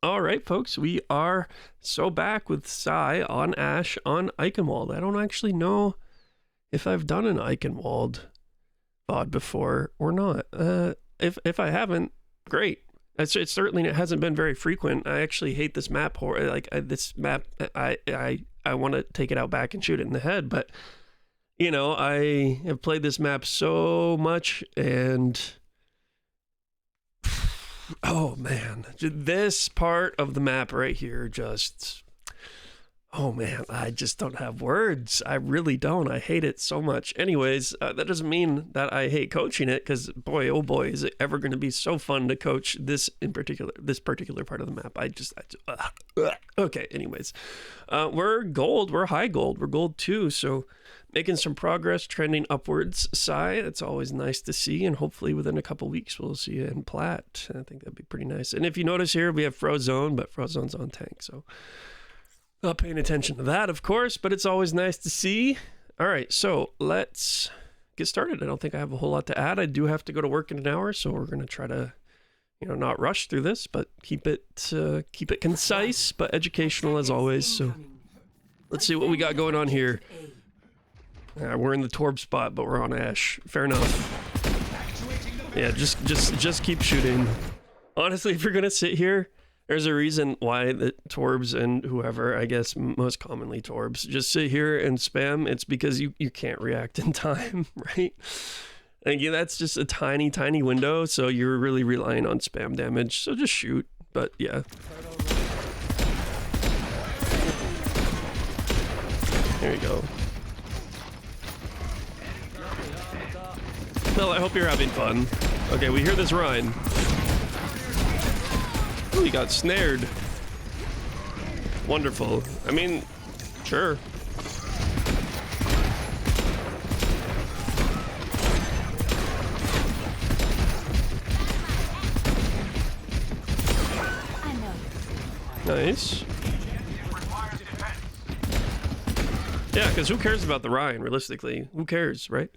All right, folks, we are so back with Sai on Ashe on Eichenwalde. I don't actually know if I've done an Eichenwalde VOD before or not. If I haven't, great. It certainly hasn't been very frequent. I actually hate this map. This map, I want to take it out back and shoot it in the head. But you know, I have played this map so much and. Oh man, this part of the map right here just, oh man, I just don't have words. I really don't. I hate it so much. Anyways, that doesn't mean that I hate coaching it, because boy, oh boy, is it ever going to be so fun to coach this particular part of the map. Okay, anyways, we're gold, we're high gold, we're gold 2, so making some progress, trending upwards. Sai, it's always nice to see, and hopefully within a couple weeks we'll see you in plat. I think that'd be pretty nice. And if you notice here, we have Frozone, but Frozone's on tank, so not paying attention to that, of course, but it's always nice to see. All right, so let's get started. I don't think I have a whole lot to add. I do have to go to work in an hour, so we're going to try to, you know, not rush through this, but keep it concise, but educational as always. So let's see what we got going on here. We're in the Torb spot, but we're on Ashe. Fair enough. Yeah, just keep shooting. Honestly, if you're gonna sit here, there's a reason why the Torbs and whoever, I guess most commonly Torbs, just sit here and spam. It's because you can't react in time, right? And yeah, that's just a tiny window, so you're really relying on spam damage. So just shoot. But yeah. There you go. Well, I hope you're having fun. Okay, we hear this Rhine. Oh, he got snared. Wonderful. I mean, sure. Nice. Yeah, because who cares about the Rhine, realistically? Who cares, right?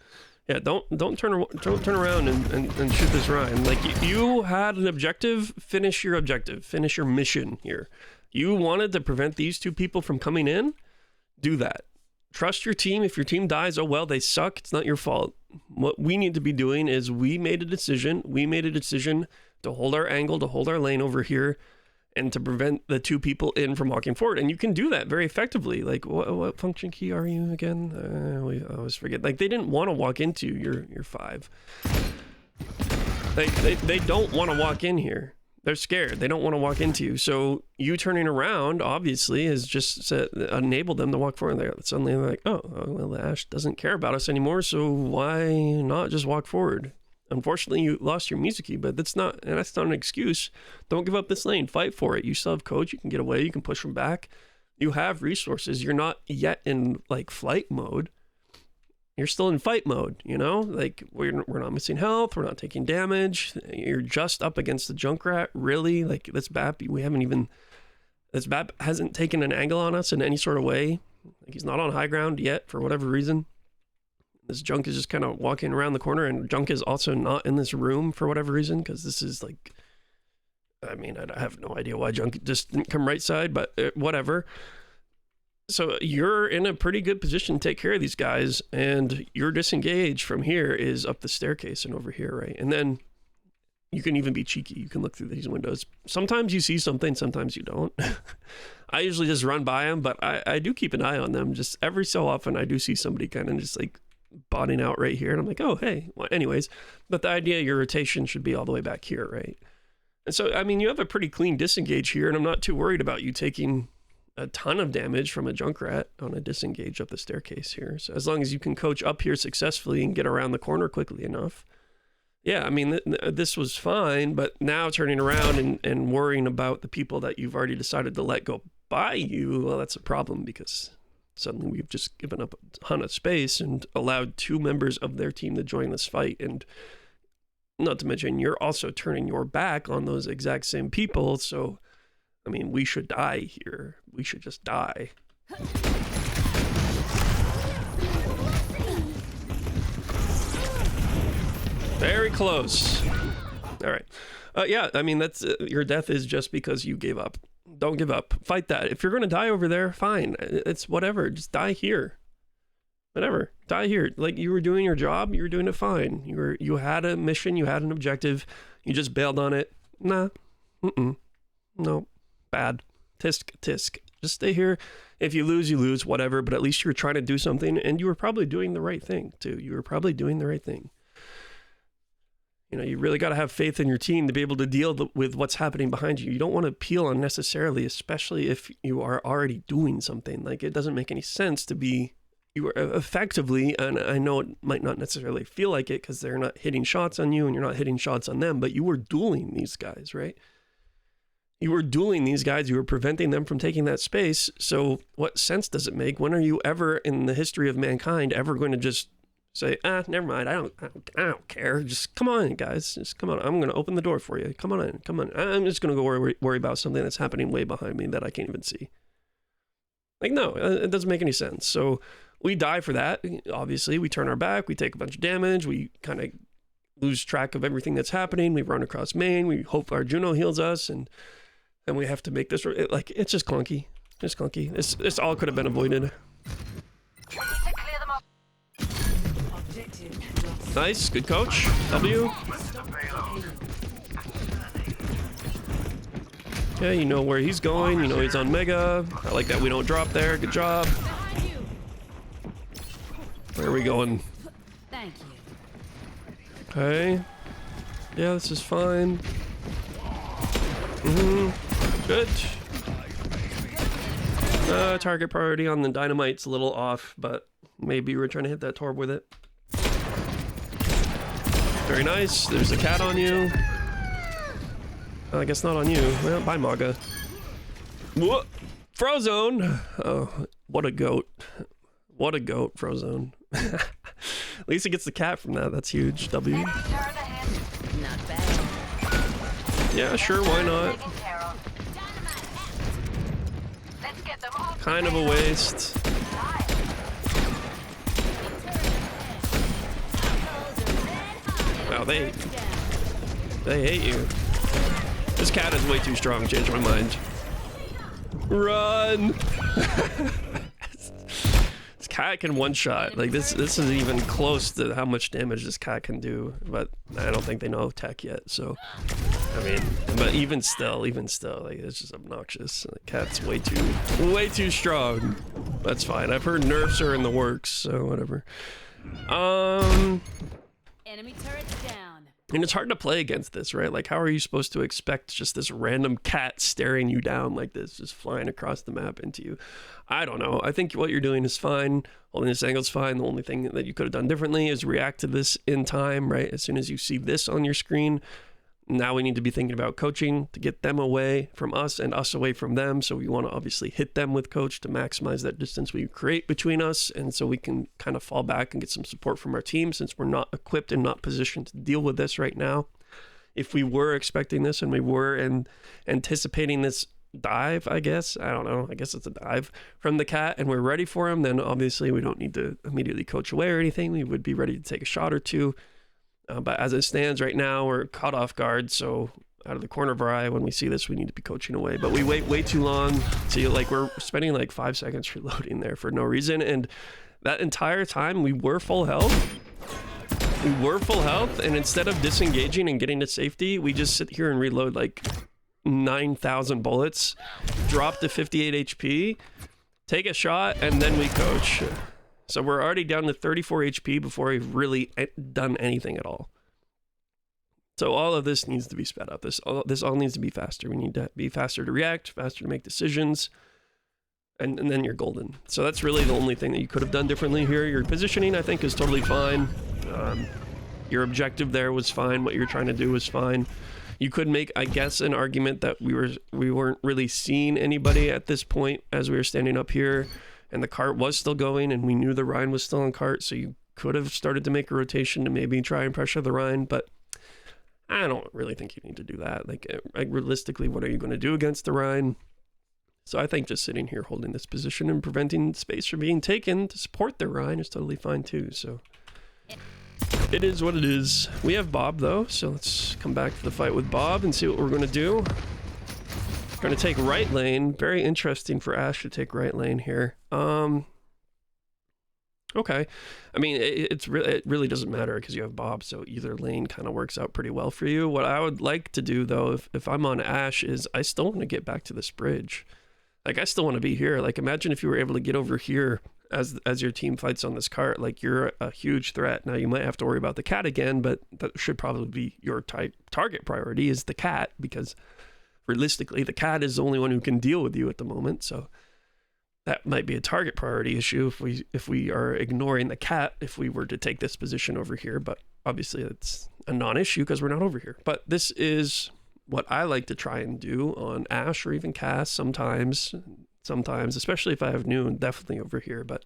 Yeah, don't turn around and shoot this Rhine. Like, you had an objective, finish your objective, finish your mission here. You wanted to prevent these two people from coming in, do that. Trust your team. If your team dies, oh well, they suck, it's not your fault. What we need to be doing is we made a decision to hold our angle, to hold our lane over here, and to prevent the two people in from walking forward. And you can do that very effectively. Like, what function key are you again? We always forget. Like, they didn't want to walk into your 5. They don't want to walk in here. They're scared. They don't want to walk into you. So you turning around, obviously, has just enabled them to walk forward. Suddenly they're like, oh, well, the Ashe doesn't care about us anymore, so why not just walk forward? Unfortunately, you lost your music key, but that's not an excuse. Don't give up this lane. Fight for it. You still have coach. You can get away. You can push from back. You have resources. You're not yet in like flight mode. You're still in fight mode, you know? Like, we're not missing health. We're not taking damage. You're just up against the Junkrat. Really? Like, this BAP, this BAP hasn't taken an angle on us in any sort of way. Like, he's not on high ground yet for whatever reason. This Junk is just kind of walking around the corner, and Junk is also not in this room for whatever reason, because this is like, I mean, I have no idea why Junk just didn't come right side, but whatever. So you're in a pretty good position to take care of these guys, and your disengage from here is up the staircase and over here, right? And then you can even be cheeky. You can look through these windows. Sometimes you see something, sometimes you don't. I usually just run by them, but I do keep an eye on them. Just every so often, I do see somebody kind of just like botting out right here, and I'm like, oh hey, well, anyways. But the idea, your rotation should be all the way back here, right? And so, I mean, you have a pretty clean disengage here, and I'm not too worried about you taking a ton of damage from a Junkrat on a disengage up the staircase here. So as long as you can coach up here successfully and get around the corner quickly enough, yeah, I mean, this was fine. But now turning around and worrying about the people that you've already decided to let go by you, well, that's a problem, because suddenly we've just given up a ton of space and allowed 2 members of their team to join this fight. And not to mention, you're also turning your back on those exact same people. So, I mean, we should die here. We should just die. Very close. All right. Yeah, I mean, that's your death is just because you gave up. Don't give up. Fight that. If you're going to die over there, fine. It's whatever. Just die here. Whatever. Die here. Like, you were doing your job. You were doing it fine. You had a mission. You had an objective. You just bailed on it. Nah. No. Bad. Tisk. Just stay here. If you lose, you lose. Whatever. But at least you were trying to do something, and you were probably doing the right thing, too. You were probably doing the right thing. You know, you really got to have faith in your team to be able to deal with what's happening behind you. You don't want to peel unnecessarily, especially if you are already doing something. Like, it doesn't make any sense to be, you are effectively, and I know it might not necessarily feel like it because they're not hitting shots on you and you're not hitting shots on them, but you were dueling these guys, right? You were dueling these guys. You were preventing them from taking that space. So what sense does it make? When are you ever in the history of mankind ever going to just say, never mind. I don't care. Just come on, guys. Just come on. I'm going to open the door for you. Come on in. Come on. I'm just going to go worry about something that's happening way behind me that I can't even see. Like, no, it doesn't make any sense. So we die for that. Obviously, we turn our back. We take a bunch of damage. We kind of lose track of everything that's happening. We run across main. We hope our Juno heals us, and then we have to make this. It's just clunky. It's clunky. This all could have been avoided. Nice, good coach. W. Yeah, you know where he's going. You know he's on Mega. I like that we don't drop there. Good job. Where are we going? Thank you. Okay. Yeah, this is fine. Good. Target priority on the dynamite's a little off, but maybe we're trying to hit that torb with it. Very nice. There's a cat on you. I guess not on you. Well, bye, Maga. Whoa! Frozone! Oh, what a goat. What a goat, Frozone. At least he gets the cat from that. That's huge. W. Not bad. Yeah, sure, why not? Kind of a waste. Wow, they hate you. This cat is way too strong. Change my mind. Run! This cat can one shot. Like this isn't even close to how much damage this cat can do. But I don't think they know tech yet. So, I mean, but even still, like it's just obnoxious. The cat's way too strong. That's fine. I've heard nerfs are in the works, so whatever. Enemy turrets down. And it's hard to play against this, right? Like, how are you supposed to expect just this random cat staring you down like this, just flying across the map into you? I don't know. I think what you're doing is fine. Holding this angle is fine. The only thing that you could have done differently is react to this in time, right? As soon as you see this on your screen, now we need to be thinking about coaching to get them away from us and us away from them. So we want to obviously hit them with coach to maximize that distance we create between us. And so we can kind of fall back and get some support from our team since we're not equipped and not positioned to deal with this right now. If we were expecting this and we were anticipating this dive, I guess, I don't know, I guess it's a dive from the cat and we're ready for him, then obviously we don't need to immediately coach away or anything. We would be ready to take a shot or two. But as it stands right now, we're caught off guard. So out of the corner of our eye, when we see this, we need to be coaching away. But we wait way too long. See, like we're spending like 5 seconds reloading there for no reason. And that entire time we were full health. And instead of disengaging and getting to safety, we just sit here and reload like 9,000 bullets, drop to 58 HP, take a shot, and then we coach. So we're already down to 34 HP before we've really done anything at all. So all of this needs to be sped up. This all needs to be faster. We need to be faster to react, faster to make decisions, and then you're golden. So that's really the only thing that you could have done differently here. Your positioning, I think, is totally fine. Your objective there was fine. What you're trying to do was fine. You could make, I guess, an argument that we weren't really seeing anybody at this point as we were standing up here. And the cart was still going, and we knew the Rhine was still on cart, so you could have started to make a rotation to maybe try and pressure the Rhine, but I don't really think you need to do that. Like realistically, what are you going to do against the Rhine? So I think just sitting here holding this position and preventing space from being taken to support the Rhine is totally fine too. So It is what it is. We have Bob though, so let's come back to the fight with Bob and see what we're gonna do. Gonna take right lane. Very interesting for Ashe to take right lane here. Okay. I mean, it really doesn't matter because you have Bob, so either lane kind of works out pretty well for you. What I would like to do though, if I'm on Ashe, is I still want to get back to this bridge. Like, I still want to be here. Like, imagine if you were able to get over here as your team fights on this cart. Like, you're a huge threat. Now, you might have to worry about the cat again, but that should probably be your target priority is the cat, because realistically, the cat is the only one who can deal with you at the moment. So that might be a target priority issue if we are ignoring the cat, if we were to take this position over here. But obviously, it's a non-issue because we're not over here. But this is what I like to try and do on Ashe or even Cass sometimes, especially if I have Noon, definitely over here. But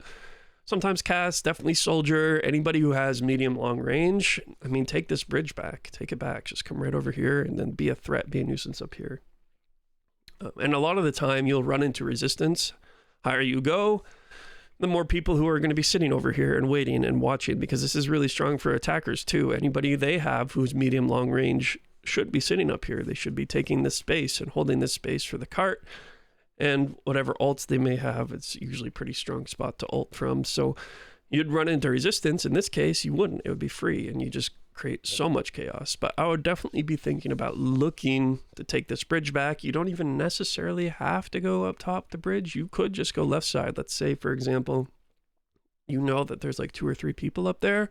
sometimes Cass, definitely Soldier, anybody who has medium long range. I mean, take this bridge back, take it back, just come right over here and then be a threat, be a nuisance up here. And a lot of the time you'll run into resistance. Higher you go, the more people who are going to be sitting over here and waiting and watching, because this is really strong for attackers too. Anybody they have who's medium long range should be sitting up here. They should be taking this space and holding this space for the cart, and whatever ults they may have, it's usually a pretty strong spot to ult from. So you'd run into resistance. In this case, you wouldn't. It would be free, and you just create so much chaos. But I would definitely be thinking about looking to take this bridge back. You don't even necessarily have to go up top the bridge. You could just go left side. Let's say, for example, you know that there's like 2 or 3 people up there,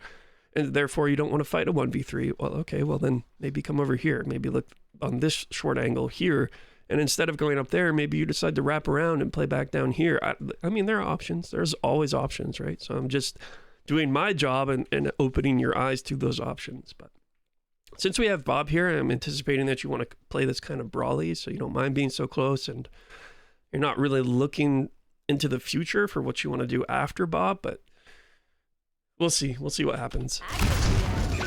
and therefore you don't want to fight a 1v3. Well, okay, well then maybe come over here. Maybe look on this short angle here, and instead of going up there, maybe you decide to wrap around and play back down here. I mean, there are options. There's always options, right? So I'm just doing my job and opening your eyes to those options. But since we have Bob here, I'm anticipating that you want to play this kind of brawly, so you don't mind being so close, and you're not really looking into the future for what you want to do after Bob, but we'll see. We'll see what happens.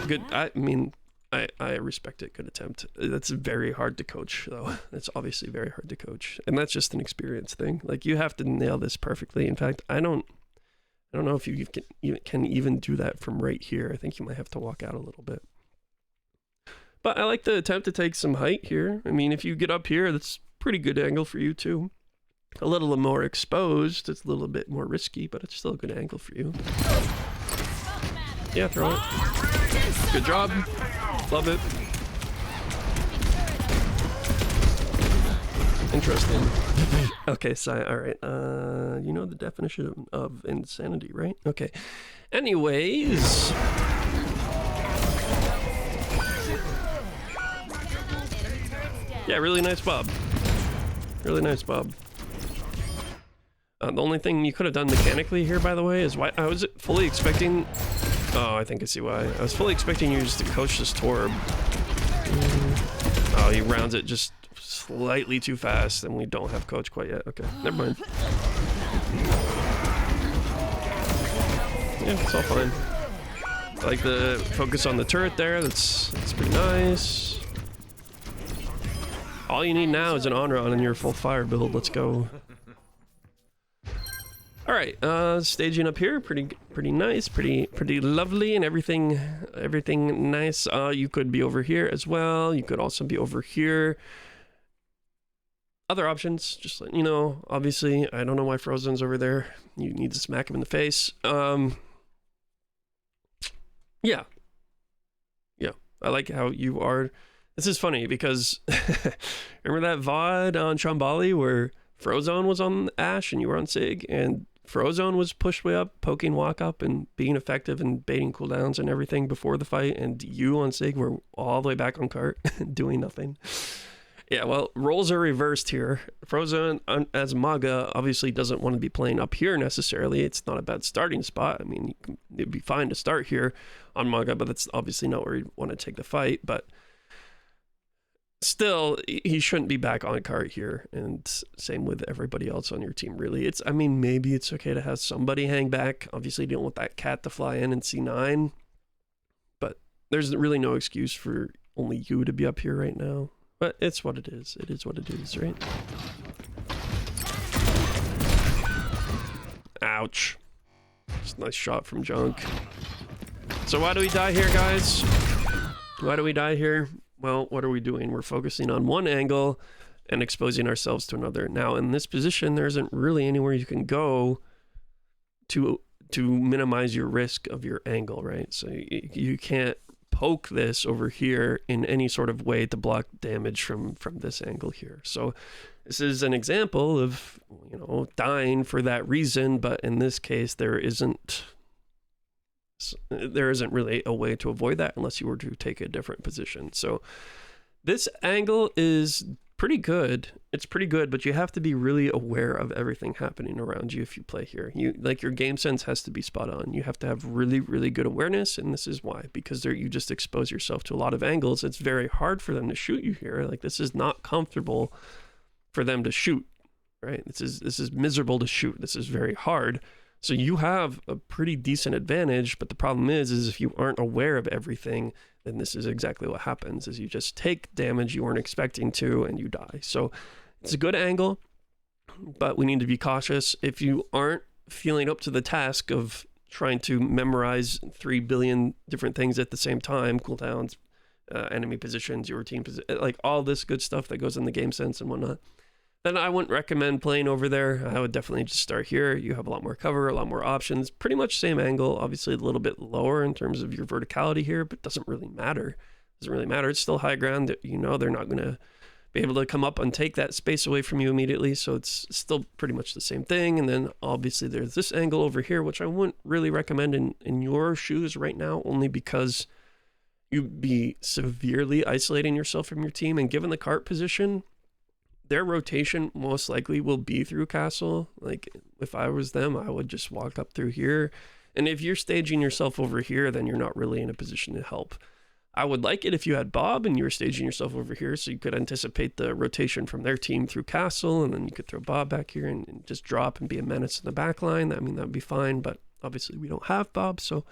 Good. I mean, I respect it. Good attempt. That's very hard to coach, though. It's obviously very hard to coach, and that's just an experience thing. Like, you have to nail this perfectly. In fact, I don't know if you can even do that from right here. I think you might have to walk out a little bit. But I like the attempt to take some height here. I mean, if you get up here, that's a pretty good angle for you too. A little more exposed. It's a little bit more risky, but it's still a good angle for you. Yeah, throw it. Good job. Love it. Interesting. Okay, so all right. You know the definition of insanity, right? Okay. Anyways. Yeah, really nice Bob. Really nice Bob. The only thing you could have done mechanically here, by the way, is why I was fully expecting. Oh, I think I see why. I was fully expecting you just to coach this Torb. Oh, he rounds it just slightly too fast, and we don't have coach quite yet. Okay, never mind. Yeah, it's all fine. I like the focus on the turret there. That's pretty nice. All you need now is an on-run and your full fire build. Let's go. All right, staging up here, pretty nice, pretty lovely, and everything nice. You could be over here as well. You could also be over here. Other options, just let you know. Obviously, I don't know why Frozen's over there. You need to smack him in the face. Yeah, I like how you are. This is funny because remember that VOD on Shambali where Frozone was on Ashe and you were on Sig, and Frozone was pushed way up, poking walk up and being effective and baiting cooldowns and everything before the fight, and you on Sig were all the way back on cart doing nothing. Yeah, well, roles are reversed here. Frozone, as Maga, obviously doesn't want to be playing up here necessarily. It's not a bad starting spot. I mean, it'd be fine to start here on Maga, but that's obviously not where you want to take the fight. But still, he shouldn't be back on cart here, and same with everybody else on your team, really. I mean, maybe it's okay to have somebody hang back. Obviously, you don't want that cat to fly in and C9, but there's really no excuse for only you to be up here right now. But it's what it is. It is what it is, right? Ouch. Just a nice shot from Junk. So why do we die here, guys? Why do we die here? Well, what are we doing? We're focusing on one angle and exposing ourselves to another. Now, in this position, there isn't really anywhere you can go to minimize your risk of your angle, right? So you can't poke this over here in any sort of way to block damage from this angle here. So this is an example of, you know, dying for that reason, but in this case, there isn't really a way to avoid that unless you were to take a different position. So this angle is pretty good. It's pretty good, but you have to be really aware of everything happening around you if you play here. Your game sense has to be spot on. You have to have really, really good awareness, and this is why. Because you just expose yourself to a lot of angles. It's very hard for them to shoot you here. Like, this is not comfortable for them to shoot, right? This is miserable to shoot. This is very hard. So you have a pretty decent advantage, but the problem is if you aren't aware of everything, then this is exactly what happens, is you just take damage you weren't expecting to, and you die. So it's a good angle, but we need to be cautious. If you aren't feeling up to the task of trying to memorize 3 billion different things at the same time, cooldowns, enemy positions, your team position, like all this good stuff that goes in the game sense and whatnot, then I wouldn't recommend playing over there. I would definitely just start here. You have a lot more cover, a lot more options, pretty much same angle, obviously a little bit lower in terms of your verticality here, but doesn't really matter. Doesn't really matter. It's still high ground. You know, they're not going to be able to come up and take that space away from you immediately. So it's still pretty much the same thing. And then obviously there's this angle over here, which I wouldn't really recommend in your shoes right now, only because you'd be severely isolating yourself from your team. And given the cart position, their rotation most likely will be through castle. Like, if I was them, I would just walk up through here. And if you're staging yourself over here, then you're not really in a position to help. I would like it if you had Bob and you were staging yourself over here, so you could anticipate the rotation from their team through castle, and then you could throw Bob back here and just drop and be a menace in the back line. I mean, that would be fine, but obviously we don't have Bob, so,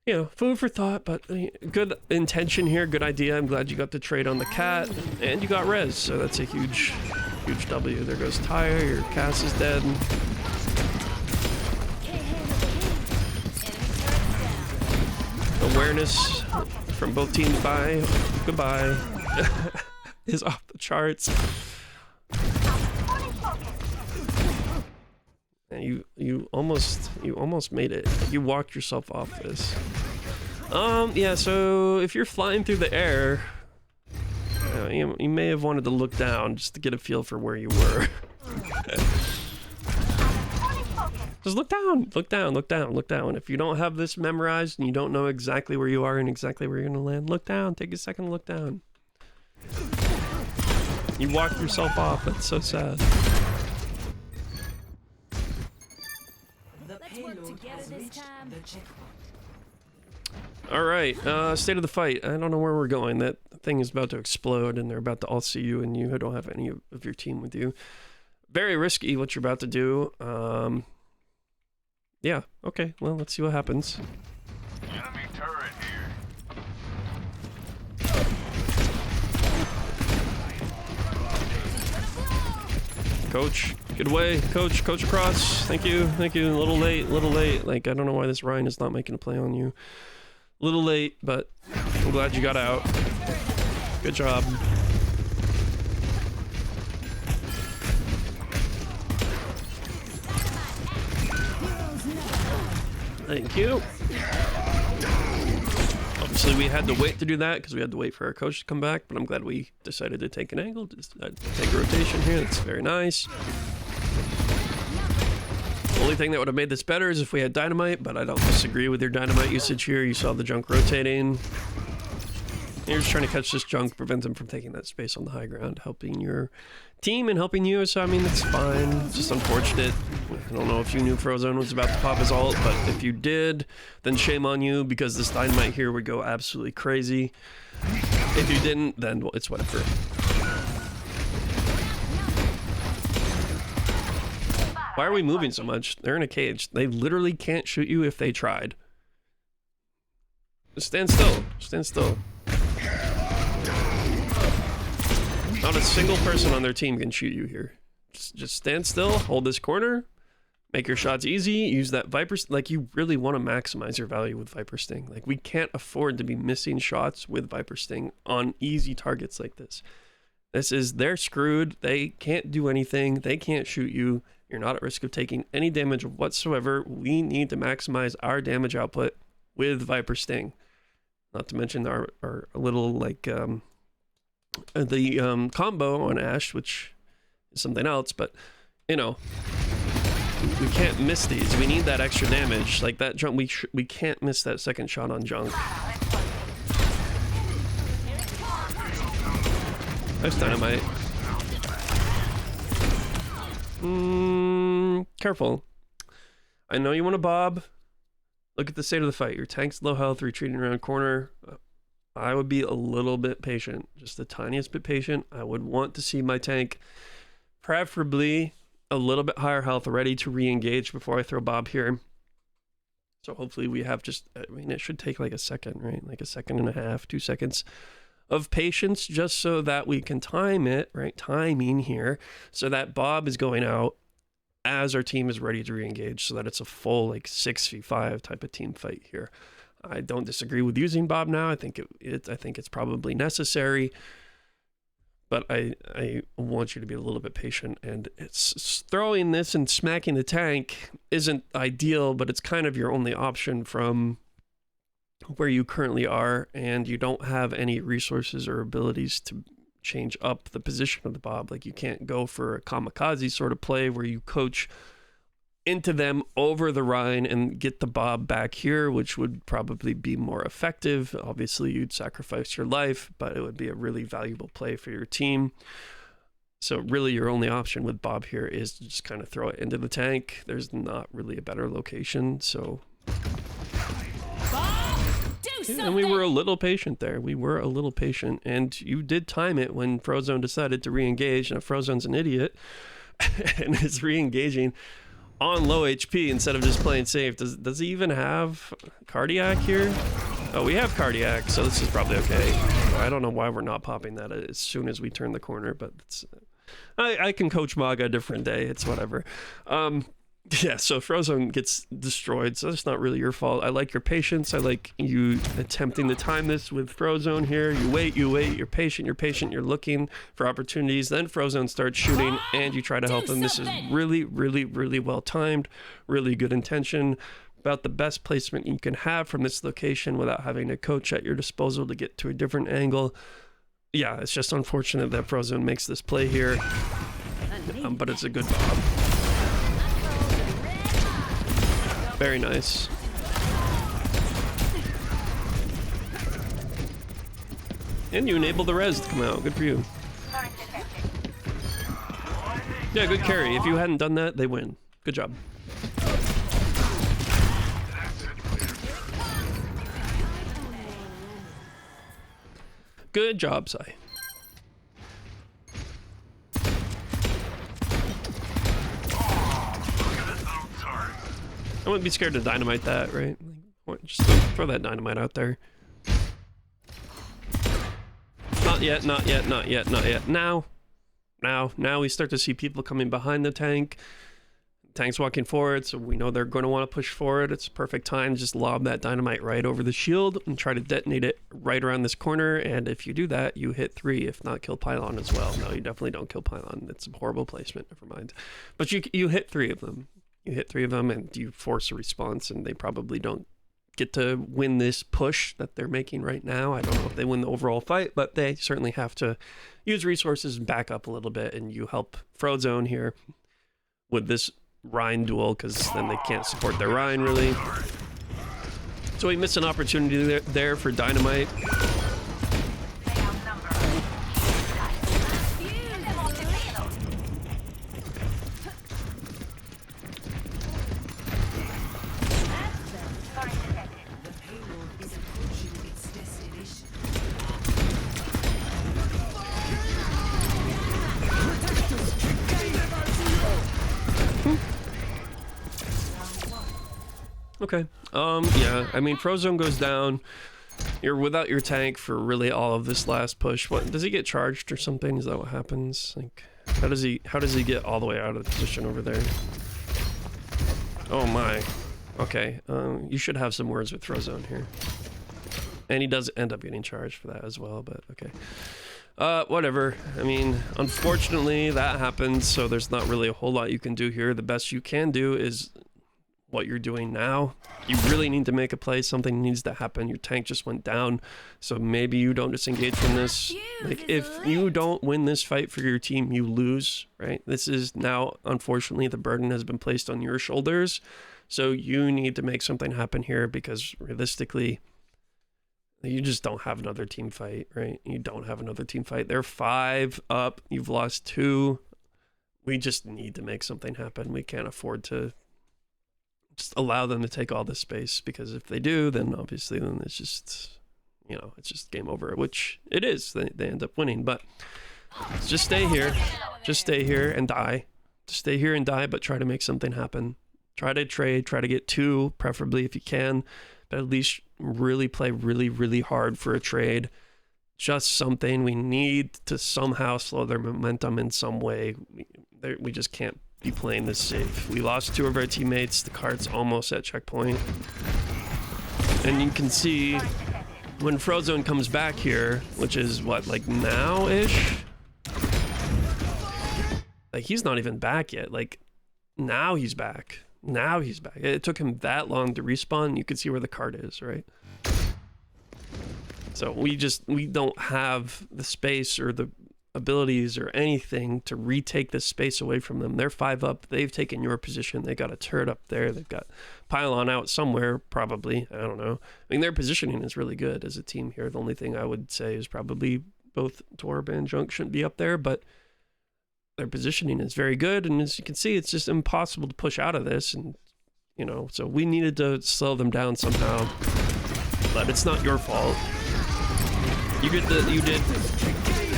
you know, food for thought, but good intention here, good idea. I'm glad you got the trade on the cat, and you got res, so that's a huge W. There goes Tyre, your Cass is dead. Awareness from both teams, goodbye, is off the charts. And you almost made it. You walked yourself off this. Yeah, so if you're flying through the air, you may have wanted to look down just to get a feel for where you were. Just look down, look down, look down, look down. If you don't have this memorized and you don't know exactly where you are and exactly where you're gonna land, look down, take a second to look down. You walked yourself off, that's so sad. Let's work together this time. All right, state of the fight. I don't know where we're going. That thing is about to explode and they're about to all see you and you don't have any of your team with you. Very risky what you're about to do. Yeah, okay, well, let's see what happens. Enemy turret here. Coach, get away. Coach across. Thank you. A little late. Like, I don't know why this Ryan is not making a play on you. A little late, but I'm glad you got out. Good job. Thank you. Obviously, we had to wait to do that because we had to wait for our coach to come back, but I'm glad we decided to take an angle, just take a rotation here. That's very nice. The only thing that would have made this better is if we had dynamite, but I don't disagree with your dynamite usage here. You saw the junk rotating. You're just trying to catch this junk, prevent them from taking that space on the high ground, helping your team and helping you. So, I mean, it's fine. It's just unfortunate. I don't know if you knew Frozone was about to pop his ult, but if you did, then shame on you, because this dynamite here would go absolutely crazy. If you didn't, then well, it's whatever. Why are we moving so much? They're in a cage. They literally can't shoot you if they tried. Just stand still. Stand still. Not a single person on their team can shoot you here. Just stand still, hold this corner, Make your shots easy. Use that Viper. Like, you really want to maximize your value with Viper Sting. Like, we can't afford to be missing shots with Viper Sting on easy targets like this. They're screwed. They can't do anything. They can't shoot you. You're not at risk of taking any damage whatsoever. We need to maximize our damage output with Viper Sting. Not to mention our little, like, the combo on Ashe, which is something else, but, you know, we can't miss these. We need that extra damage. Like, that jump, we can't miss that second shot on junk. Nice dynamite. Careful. I know you want to bob. Look at the state of the fight. Your tank's low health, retreating around corner. I would be a little bit patient, just the tiniest bit patient. I would want to see my tank preferably a little bit higher health, ready to re-engage before I throw bob here. So hopefully we have just, I mean, it should take like a second, right? Like a second and a half, 2 seconds of patience, just so that we can time it, right? Timing here, so that bob is going out as our team is ready to re-engage, so that it's a full like 6v5 type of team fight here. I don't disagree with using bob now. I think I think it's probably necessary, but I want you to be a little bit patient. And it's throwing this and smacking the tank isn't ideal, but it's kind of your only option from where you currently are, and you don't have any resources or abilities to change up the position of the bob. Like, you can't go for a kamikaze sort of play where you coach into them over the Rhine and get the bob back here, which would probably be more effective. Obviously, you'd sacrifice your life, but it would be a really valuable play for your team. So really, your only option with bob here is to just kind of throw it into the tank. There's not really a better location, so... And we were a little patient there. We were a little patient, and you did time it when Frozone decided to re-engage. Now, Frozone's an idiot and is re-engaging on low HP instead of just playing safe. Does he even have cardiac here? Oh, we have cardiac, so this is probably okay. I don't know why we're not popping that as soon as we turn the corner, but it's, I can coach Maga a different day. It's whatever. Yeah, so Frozone gets destroyed, so that's not really your fault. I like your patience. I like you attempting to time this with Frozone here. You wait, you're patient, you're looking for opportunities. Then Frozone starts shooting, and you try to help him. This is really, really, really well timed, really good intention. About the best placement you can have from this location without having a coach at your disposal to get to a different angle. Yeah, it's just unfortunate that Frozone makes this play here, but it's a good bob. Very nice. And you enable the res to come out. Good for you. Yeah, good carry. If you hadn't done that, they win. Good job. Good job, Sai. I wouldn't be scared to dynamite that, right? Like, just throw that dynamite out there. Not yet, not yet, not yet, not yet. Now we start to see people coming behind the tank. Tank's walking forward, so we know they're going to want to push forward. It's a perfect time to just lob that dynamite right over the shield and try to detonate it right around this corner. And if you do that, you hit 3, if not kill Pylon as well. No, you definitely don't kill Pylon. It's a horrible placement, never mind. But you hit 3 of them. You hit 3 of them and you force a response, and they probably don't get to win this push that they're making right now. I don't know if they win the overall fight, but they certainly have to use resources and back up a little bit, and you help Frozone here with this Rhine duel, because then they can't support their Rhine really. So we miss an opportunity there for dynamite. Okay. Yeah, I mean, Frozone goes down. You're without your tank for really all of this last push. What, does he get charged or something? Is that what happens? Like, how does he get all the way out of the position over there? Oh my. Okay, you should have some words with Frozone here. And he does end up getting charged for that as well, but okay. Whatever. I mean, unfortunately, that happens, so there's not really a whole lot you can do here. The best you can do is what you're doing now. You really need to make a play. Something needs to happen. Your tank just went down, so maybe you don't disengage from this. Like, if you don't win this fight for your team, you lose, right? This is now, unfortunately, the burden has been placed on your shoulders, so you need to make something happen here, because realistically, you just don't have another team fight, right? You don't have another team fight. They're 5 up. You've lost 2. We just need to make something happen. We can't afford to just allow them to take all this space, because if they do, then obviously then it's just, you know, it's just game over, which it is. They end up winning, but just stay here. Just stay here and die. Just stay here and die, but try to make something happen. Try to trade, try to get 2, preferably if you can, but at least really play really, really hard for a trade. Just something. We need to somehow slow their momentum in some way. We just can't be playing this safe. We lost 2 of our teammates. The cart's almost at checkpoint. And you can see when Frozone comes back here, which is what, like now-ish? Like, he's not even back yet. Like, now he's back. Now he's back. It took him that long to respawn. You can see where the cart is, right? So we don't have the space or the abilities or anything to retake this space away from them. They're 5 up. They've taken your position. They got a turret up there. They've got pylon out somewhere, probably. I don't know. I mean, their positioning is really good as a team here. The only thing I would say is probably both Torb and Junk shouldn't be up there, but their positioning is very good. And as you can see, it's just impossible to push out of this. And, you know, so we needed to slow them down somehow, but it's not your fault. You did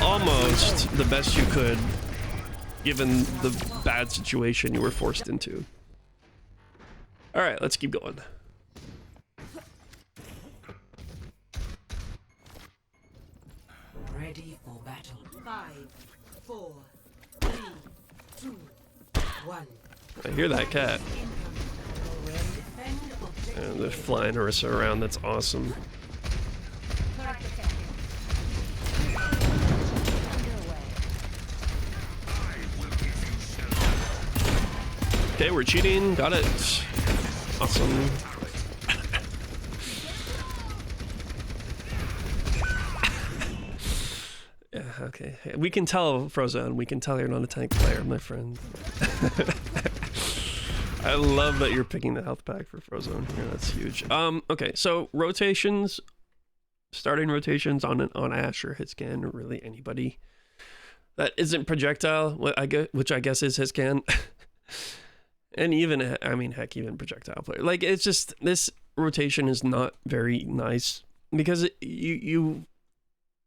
almost the best you could, given the bad situation you were forced into. All right, let's keep going. Ready for battle. 5, 4, 3, 2, 1. I hear that cat. And they're flying Orisa around. That's awesome. Okay, we're cheating. Got it. Awesome. Yeah, okay. We can tell, Frozone. We can tell you're not a tank player, my friend. I love that you're picking the health pack for Frozone here. That's huge. Okay, so rotations. Starting rotations on Ashe or Hitscan, or really anybody that isn't projectile, which I guess is Hitscan. And even, I mean, heck, even projectile player. Like, it's just, this rotation is not very nice, because you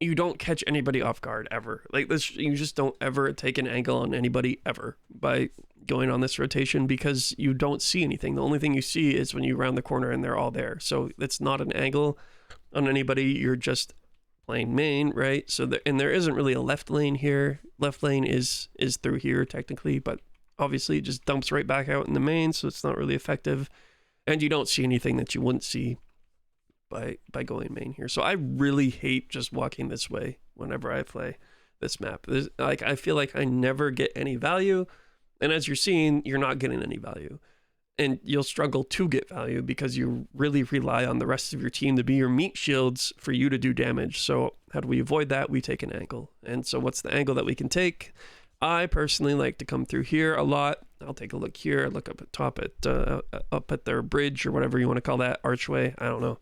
don't catch anybody off guard ever. Like, this, you just don't ever take an angle on anybody ever by going on this rotation, because you don't see anything. The only thing you see is when you round the corner and they're all there. So it's not an angle on anybody. You're just playing main, right? So there isn't really a left lane here. Left lane is through here technically, but obviously it just dumps right back out in the main, so it's not really effective. And you don't see anything that you wouldn't see by going main here. So I really hate just walking this way whenever I play this map. Like, I feel like I never get any value, and as you're seeing, you're not getting any value. And you'll struggle to get value because you really rely on the rest of your team to be your meat shields for you to do damage. So how do we avoid that? We take an angle. And so what's the angle that we can take? I personally like to come through here a lot. I'll take a look here, look up at top up at their bridge, or whatever you want to call that, archway. I don't know.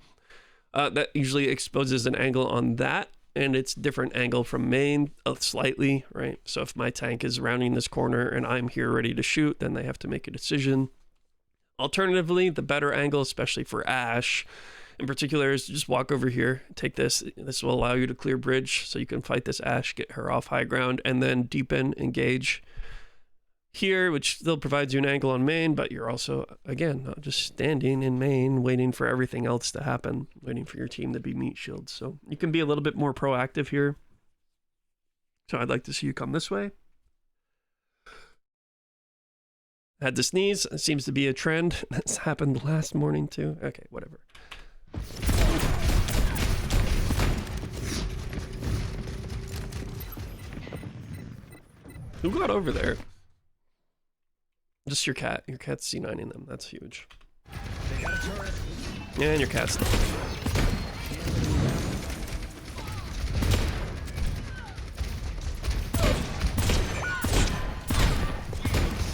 That usually exposes an angle on that, and it's different angle from main slightly, right? So if my tank is rounding this corner and I'm here ready to shoot, then they have to make a decision. Alternatively, the better angle, especially for Ashe in particular, is just walk over here, take this. This will allow you to clear bridge so you can fight this Ashe, get her off high ground, and then deepen, engage here, which still provides you an angle on main, but you're also, again, not just standing in main waiting for everything else to happen, waiting for your team to be meat shields. So you can be a little bit more proactive here. So I'd like to see you come this way. Had to sneeze. It seems to be a trend. That's happened last morning too. Okay, whatever. Who got over there? Just your cat. Your cat's C9ing them. That's huge. Yeah, and your cat's dead.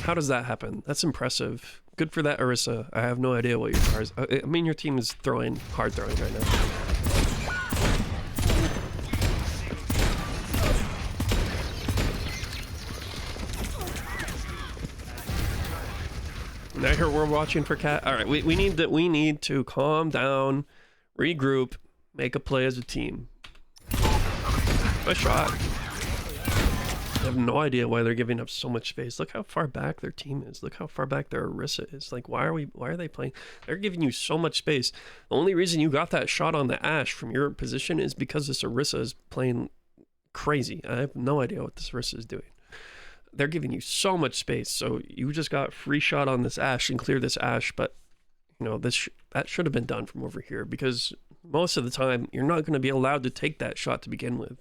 How does that happen? That's impressive. Good for that, Orisa. I have no idea what your cars. I mean, your team is throwing, hard throwing right now. Now here we're watching for cat. All right, we need to calm down, regroup, make a play as a team. Nice shot. I have no idea why they're giving up so much space. Look how far back their team is. Look how far back their Orisa is. Like, why are they playing? They're giving you so much space. The only reason you got that shot on the Ashe from your position is because this Orisa is playing crazy. I have no idea what this Orisa is doing. They're giving you so much space. So you just got free shot on this Ashe and clear this Ashe, but you know, that should have been done from over here, because most of the time you're not going to be allowed to take that shot to begin with.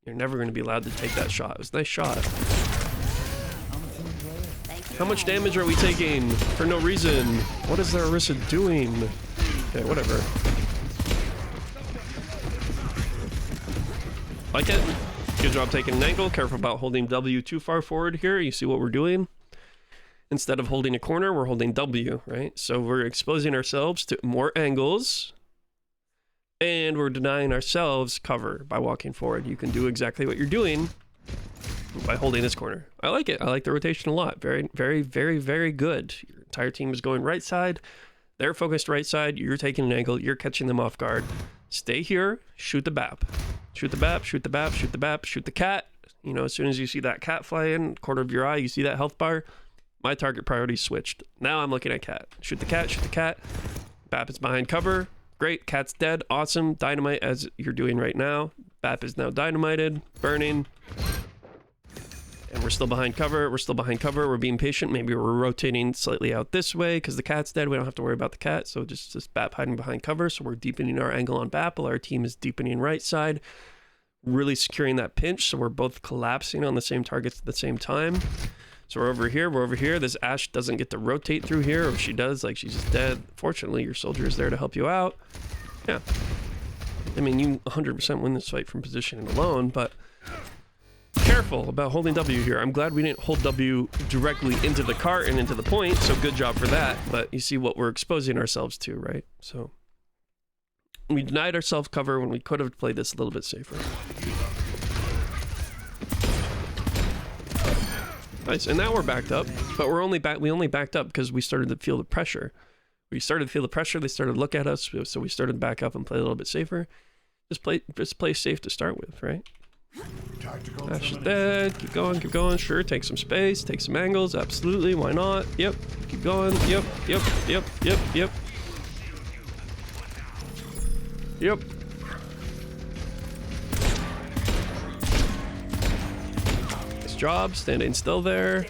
You're never going to be allowed to take that shot. It was a nice shot. How much damage are we taking for no reason? What is their Orisa doing? Okay, whatever. Like it. Good job taking an angle. Careful about holding W too far forward here. You see what we're doing? Instead of holding a corner, we're holding W, right? So we're exposing ourselves to more angles. And we're denying ourselves cover by walking forward. You can do exactly what you're doing by holding this corner. I like it. I like the rotation a lot. Very, very, very, very good. Your entire team is going right side. They're focused right side. You're taking an angle. You're catching them off guard. Stay here. Shoot the BAP. Shoot the BAP. Shoot the BAP. Shoot the BAP. Shoot the cat. You know, as soon as you see that cat fly in, corner of your eye, you see that health bar. My target priority switched. Now I'm looking at cat. Shoot the cat. Shoot the cat. BAP is behind cover. Great, cat's dead, awesome. Dynamite as you're doing right now. BAP is now dynamited, burning. And we're still behind cover, we're being patient. Maybe we're rotating slightly out this way because the cat's dead. We don't have to worry about the cat, so just BAP hiding behind cover. So we're deepening our angle on BAP while our team is deepening right side. Really securing that pinch, so we're both collapsing on the same targets at the same time. So we're over here. This Ashe doesn't get to rotate through here. Or if she does, like, she's just dead. Fortunately, your soldier is there to help you out. Yeah. I mean, you 100% win this fight from positioning alone, but careful about holding W here. I'm glad we didn't hold W directly into the cart and into the point, so good job for that. But you see what we're exposing ourselves to, right? So we denied ourselves cover when we could have played this a little bit safer. Nice, and now we're backed up, but we only backed up because we started to feel the pressure. They started to look at us, so we started to back up and play a little bit safer. Just play safe to start with, right? Ashe is dead. Keep going. Sure, take some space, take some angles. Absolutely, why not? Yep. Keep going. Yep. Nice job, standing still there.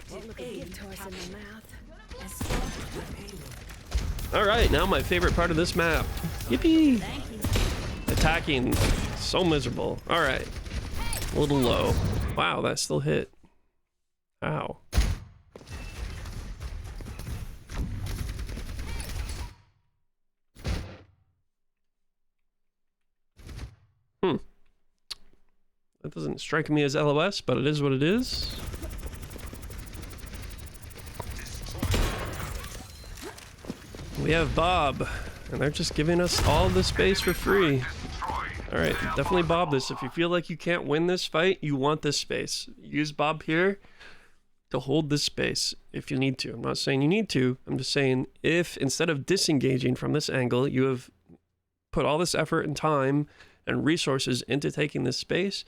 All right, now my favorite part of this map. Yippee! Attacking, so miserable. All right, a little low. Wow, that still hit. Ow. That doesn't strike me as LOS, but it is what it is. We have Bob, and they're just giving us all the space for free. All right, definitely Bob this. If you feel like you can't win this fight, you want this space. Use Bob here to hold this space if you need to. I'm not saying you need to. I'm just saying if instead of disengaging from this angle, you have put all this effort and time and resources into taking this space,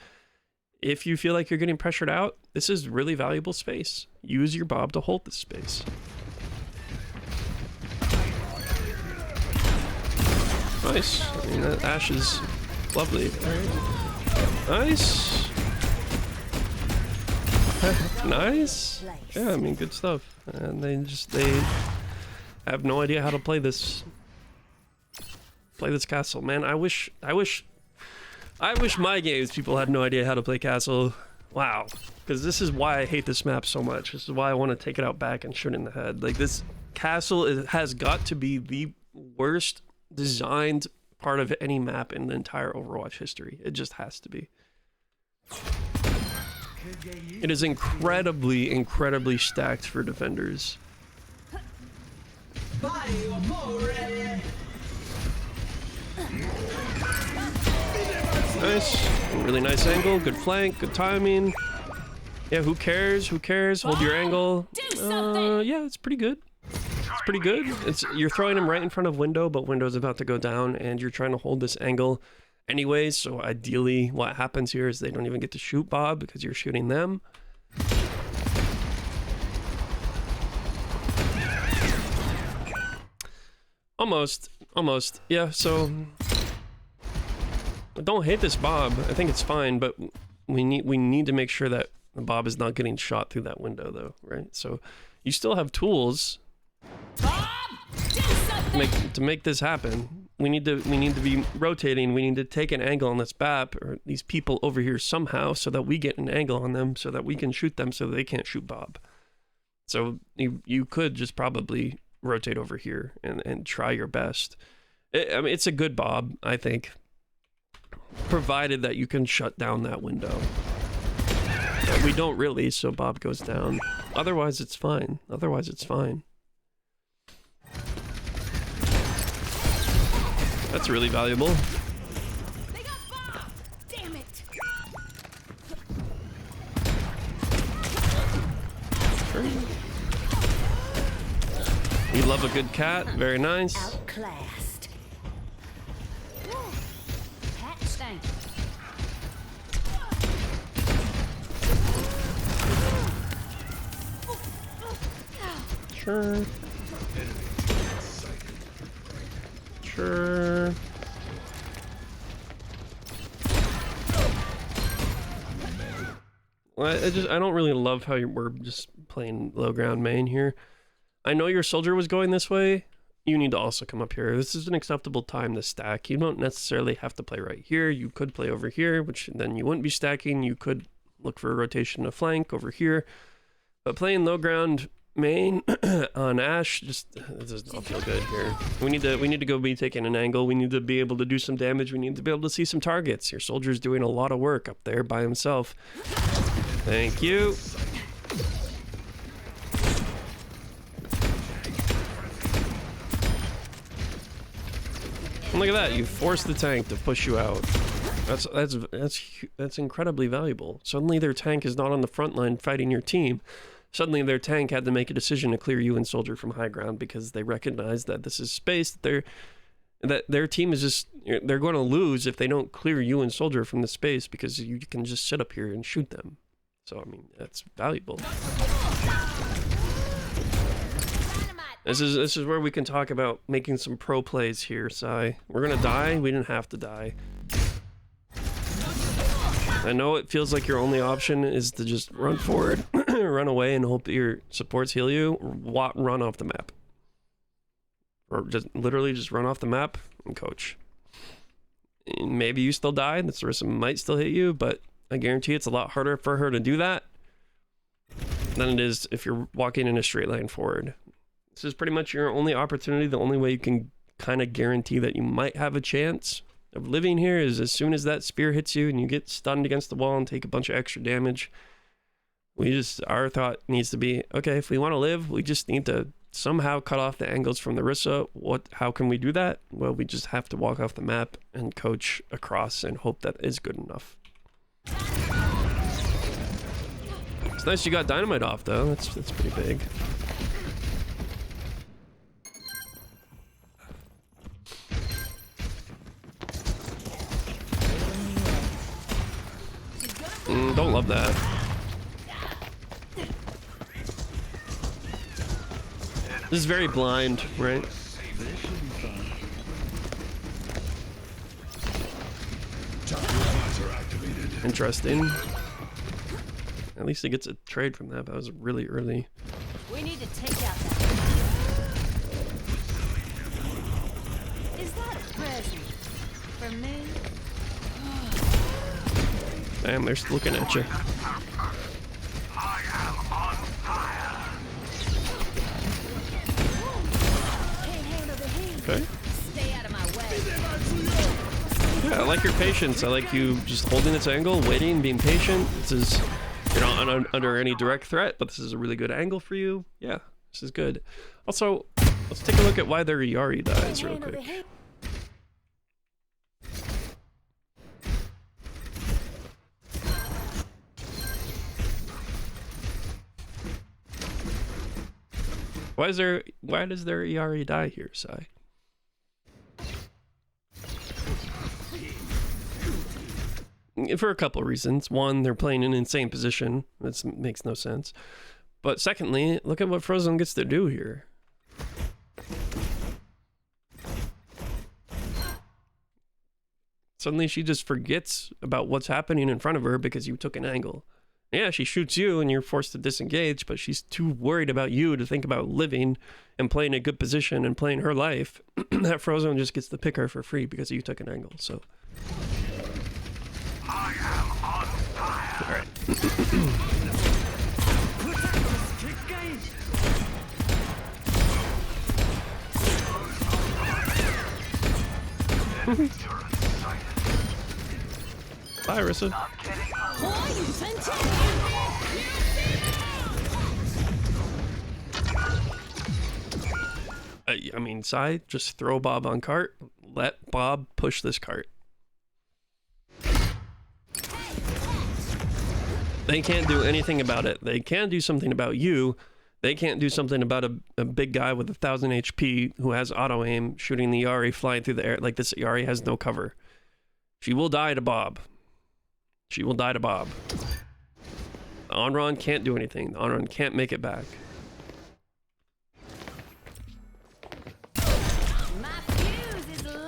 if you feel like you're getting pressured out, this is really valuable space. Use your Bob to hold this space. Nice. I mean, that Ashe is lovely. All right. Nice. Nice. Yeah, I mean, good stuff. And they have no idea how to play this castle. Man, I wish my games people had no idea how to play castle. Wow. Because this is why I hate this map so much. This is why I want to take it out back and shoot it in the head. Like, this castle has got to be the worst designed part of any map in the entire Overwatch history. It just has to be. It is incredibly stacked for defenders. Nice. Really nice angle. Good flank. Good timing. Yeah, who cares? Who cares? Hold your angle. Yeah, it's pretty good. It's pretty good. You're throwing him right in front of window, but window's about to go down, and you're trying to hold this angle anyways. So ideally, what happens here is they don't even get to shoot Bob because you're shooting them. Almost. Yeah. So I don't hate this Bob. I think it's fine, but we need to make sure that the Bob is not getting shot through that window, though, right? So you still have tools to make this happen. We need to be rotating. We need to take an angle on this BAP or these people over here somehow, so that we get an angle on them, so that we can shoot them, so they can't shoot Bob. So you could just probably rotate over here and try your best. I mean, it's a good Bob, I think, provided that you can shut down that window. But we don't really, so Bob goes down. Otherwise, it's fine. That's really valuable. They got Bob! Damn it! We love a good cat. Very nice. Outclassed. Cat stank. Sure. Well, I don't really love how we're just playing low ground main here. I know your soldier was going this way. You need to also come up here. This is an acceptable time to stack. You don't necessarily have to play right here. You could play over here, which then you wouldn't be stacking. You could look for a rotation to flank over here. But playing low ground main on Ashe just does not feel good here. We need to go be taking an angle. We need to be able to do some damage. We need to be able to see some targets. Your soldier's doing a lot of work up there by himself. Thank you. And look at that, you forced the tank to push you out. That's incredibly valuable. Suddenly their tank is not on the front line fighting your team. Suddenly their tank had to make a decision to clear you and soldier from high ground because they recognize that this is space that their team is just, they're going to lose if they don't clear you and soldier from the space, because you can just sit up here and shoot them. So I mean, that's valuable. This is where we can talk about making some pro plays here, Sai. We're gonna die. We didn't have to die. I know it feels like your only option is to just run forward, run away, and hope that your supports heal you, or run off the map. Or just literally just run off the map and coach. And maybe you still die, the Sarissa might still hit you, but I guarantee it's a lot harder for her to do that than it is if you're walking in a straight line forward. This is pretty much your only opportunity. The only way you can kind of guarantee that you might have a chance of living here is as soon as that spear hits you and you get stunned against the wall and take a bunch of extra damage. Our thought needs to be, okay, if we want to live, we just need to somehow cut off the angles from the Rissa. How can we do that? Well, we just have to walk off the map and coach across and hope that is good enough. It's nice you got dynamite off though. That's pretty big. Don't love that. This is very blind, right? Interesting. At least he gets a trade from that. That was really early. We need to take out that. Is that a present for me? Damn, they're looking at you. I am on fire. Can't handle the heat. Okay. Stay out of my way. Yeah, I like your patience. I like you just holding this angle, waiting, being patient. This is, you're not under any direct threat, but this is a really good angle for you. Yeah, this is good. Also, let's take a look at why their Yari dies real quick. Why does their Yari die here, Sai? For a couple of reasons. One, they're playing an insane position. That makes no sense. But secondly, look at what Frozen gets to do here. Suddenly she just forgets about what's happening in front of her because you took an angle. Yeah, she shoots you and you're forced to disengage, but she's too worried about you to think about living and playing a good position and playing her life. That Frozen just gets to pick her for free because you took an angle, so... I am on fire. Alright. Bye, Rissa. I mean, Sai, just throw Bob on cart. Let Bob push this cart. They can't do anything about it. They can do something about you. They can't do something about a big guy with 1,000 HP who has auto aim shooting the Yari flying through the air. Like, this Yari has no cover. She will die to Bob. She will die to Bob. The Onron can't do anything. The Onron can't make it back.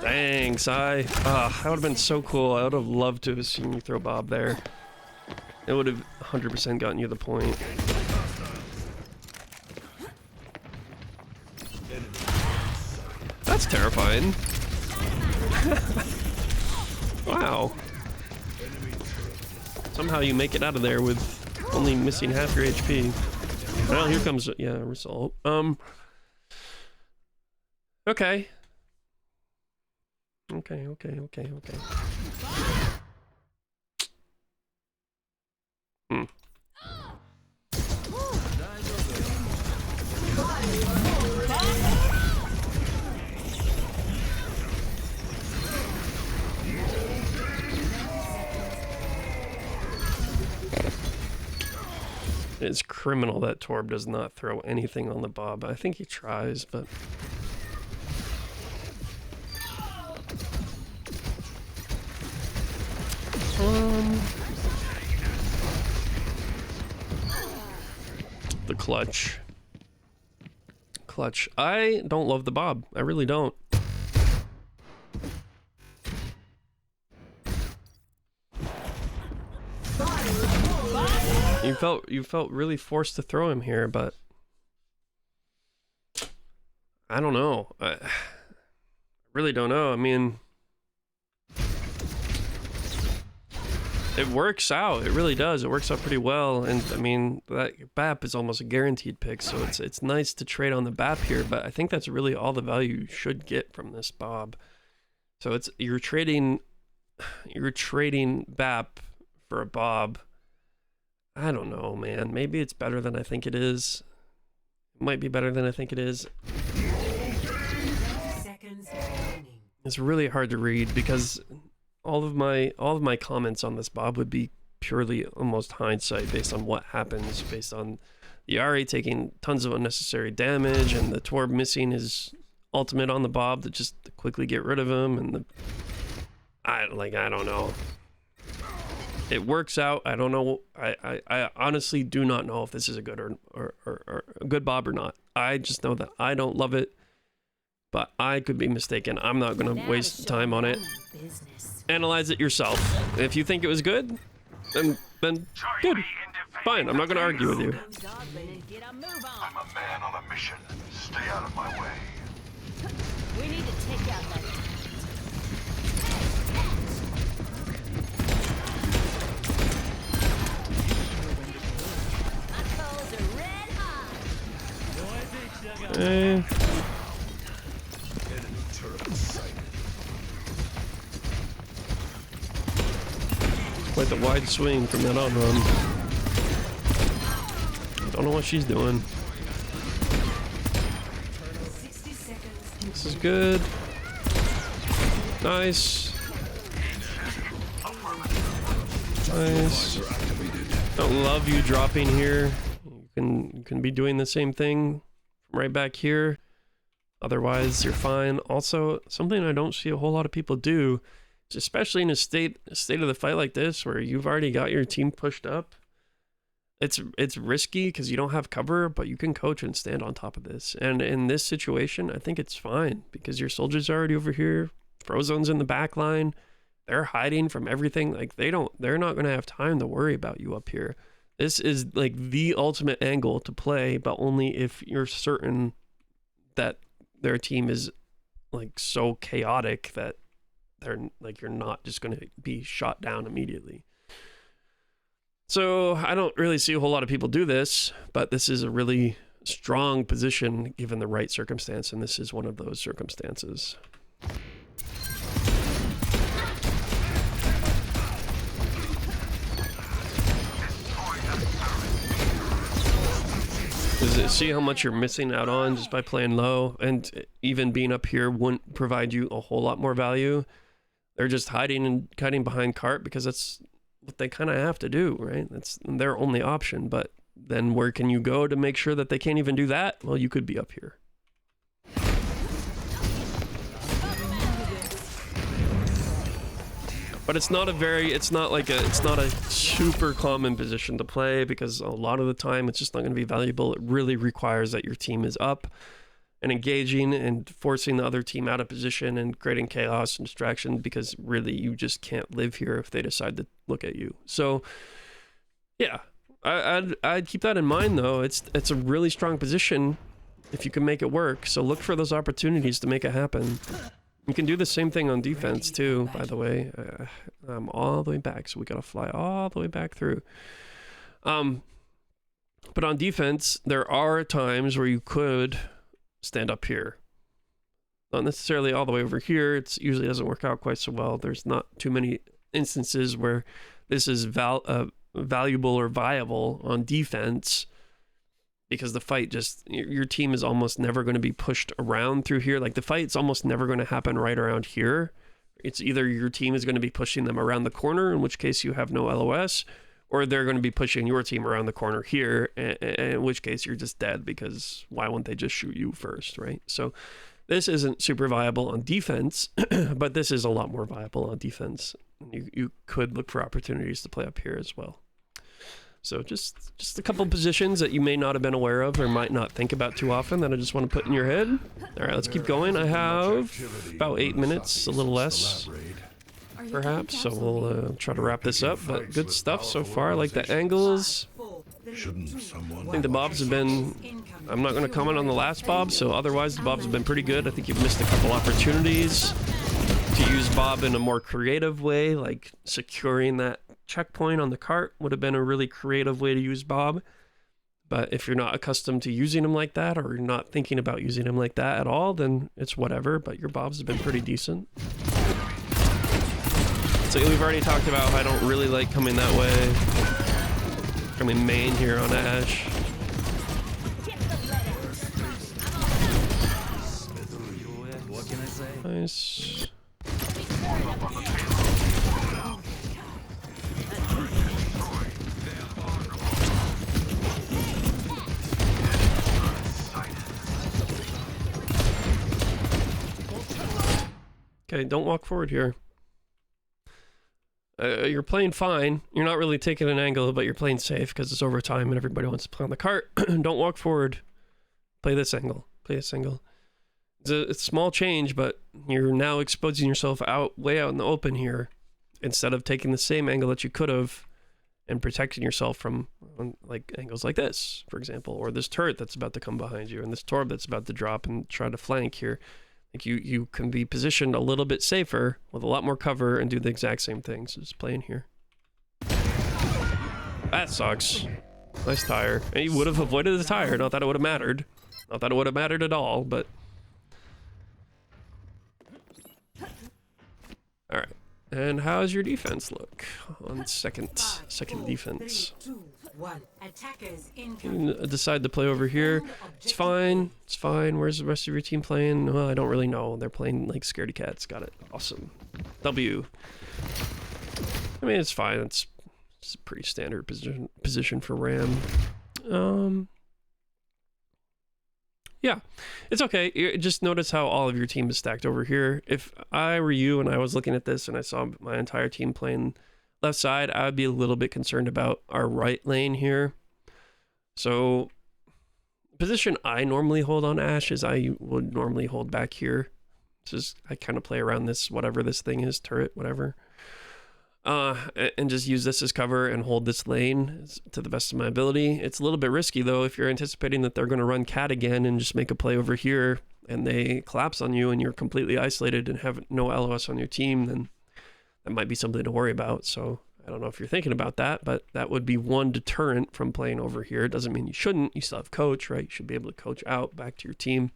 Dang, Sai. Ah, that would have been so cool. I would have loved to have seen you throw Bob there. It would have 100% gotten you the point. That's terrifying. Wow. Somehow you make it out of there with only missing half your HP. Well, here comes, yeah, result. Okay. Okay. It's criminal that Torb does not throw anything on the Bob. I think he tries, but... The clutch. Clutch. I don't love the Bob. I really don't. You felt really forced to throw him here, but I don't know. I really don't know. I mean, it works out. It really does. It works out pretty well. And I mean, that BAP is almost a guaranteed pick, so it's nice to trade on the BAP here, but I think that's really all the value you should get from this Bob. So you're trading BAP for a Bob. I don't know, man. Maybe it's better than I think it is. It might be better than I think it is. It's really hard to read because all of my comments on this Bob would be purely almost hindsight based on what happens, based on the Yari taking tons of unnecessary damage and the Torb missing his ultimate on the Bob to just quickly get rid of him, and I don't know. It works out. I don't know. I honestly do not know if this is a good or a good Bob or not. I just know that I don't love it, but I could be mistaken. I'm not going to waste time on it. Analyze it yourself. If you think it was good, then good. Fine, I'm not going to argue with you. Goblin and get a move I'm on. a man on a mission. Stay out of my way. We need to take out that. My coals are red hot. Eh. Quite the wide swing from that on run. Don't know what she's doing. 60 seconds. This is good. Nice. Nice. Don't love you dropping here. You can be doing the same thing right back here. Otherwise, you're fine. Also, something I don't see a whole lot of people do, especially in a state of the fight like this, where you've already got your team pushed up. It's risky because you don't have cover, but you can coach and stand on top of this. And in this situation, I think it's fine because your soldiers are already over here. Frozone's in the back line. They're hiding from everything. Like they're not going to have time to worry about you up here. This is like the ultimate angle to play, but only if you're certain that their team is like so chaotic that they're like, you're not just going to be shot down immediately. So I don't really see a whole lot of people do this, but this is a really strong position given the right circumstance, and this is one of those circumstances. See how much you're missing out on just by playing low, and even being up here wouldn't provide you a whole lot more value. They're just hiding and cutting behind cart because that's what they kind of have to do, right? That's their only option. But then where can you go to make sure that they can't even do that? Well, you could be up here. But it's not a super common position to play because a lot of the time it's just not going to be valuable. It really requires that your team is up and engaging and forcing the other team out of position and creating chaos and distraction, because really you just can't live here if they decide to look at you. So yeah, I'd keep that in mind though. It's a really strong position if you can make it work. So look for those opportunities to make it happen. You can do the same thing on defense too, by the way. I'm all the way back, so we gotta fly all the way back through. But on defense, there are times where you could stand up here. Not necessarily all the way over here. It usually doesn't work out quite so well. There's not too many instances where this is valuable or viable on defense, because the fight your team is almost never going to be pushed around through here. Like the fight's almost never going to happen right around here. It's either your team is going to be pushing them around the corner, in which case you have no LOS, or they're going to be pushing your team around the corner here, in which case you're just dead, because why wouldn't they just shoot you first, right? So this isn't super viable on defense, but this is a lot more viable on defense. You could look for opportunities to play up here as well. So just a couple positions that you may not have been aware of or might not think about too often that I just want to put in your head. All right, let's keep going. I have about 8 minutes, a little less, perhaps. So we'll try to wrap this up. But good stuff so far. I like the angles. I think the bobs have been... I'm not going to comment on the last bob, so otherwise the bobs have been pretty good. I think you've missed a couple opportunities to use bob in a more creative way, like securing that checkpoint on the cart would have been a really creative way to use bob. But if you're not accustomed to using him like that, or you're not thinking about using him like that at all, then it's whatever. But your bobs have been pretty decent. So we've already talked about how I don't really like coming that way. Coming main here on Ashe. What can I say? Nice. Okay, don't walk forward here. You're playing fine. You're not really taking an angle, but you're playing safe because it's overtime and everybody wants to play on the cart. Don't walk forward. Play this angle. Play this angle. It's a small change, but you're now exposing yourself way out in the open here, instead of taking the same angle that you could have and protecting yourself from like angles like this, for example, or this turret that's about to come behind you and this torb that's about to drop and try to flank here. Like you can be positioned a little bit safer with a lot more cover and do the exact same thing. So just play in here. That sucks. Nice tire. And you would have avoided the tire. Not that it would have mattered. Not that it would have mattered at all, but... Alright. And how's your defense look on second defense? 3, 2, 1. Attackers You can decide to play over here. It's fine. It's fine. Where's the rest of your team playing? Well, I don't really know. They're playing like scaredy cats. Got it. Awesome. W. I mean, it's fine. It's a pretty standard position for Ram. Yeah, it's okay. Just notice how all of your team is stacked over here. If I were you and I was looking at this and I saw my entire team playing left side, I would be a little bit concerned about our right lane here. So, position I normally hold on Ashe is I would normally hold back here. Just I kind of play around this, whatever this thing is, turret, whatever. And just use this as cover and hold this lane to the best of my ability. It's a little bit risky though if you're anticipating that they're going to run cat again and just make a play over here and they collapse on you and you're completely isolated and have no LOS on your team, then that might be something to worry about. So I don't know if you're thinking about that, but that would be one deterrent from playing over here. It doesn't mean you shouldn't. You still have coach, right? You should be able to coach out back to your team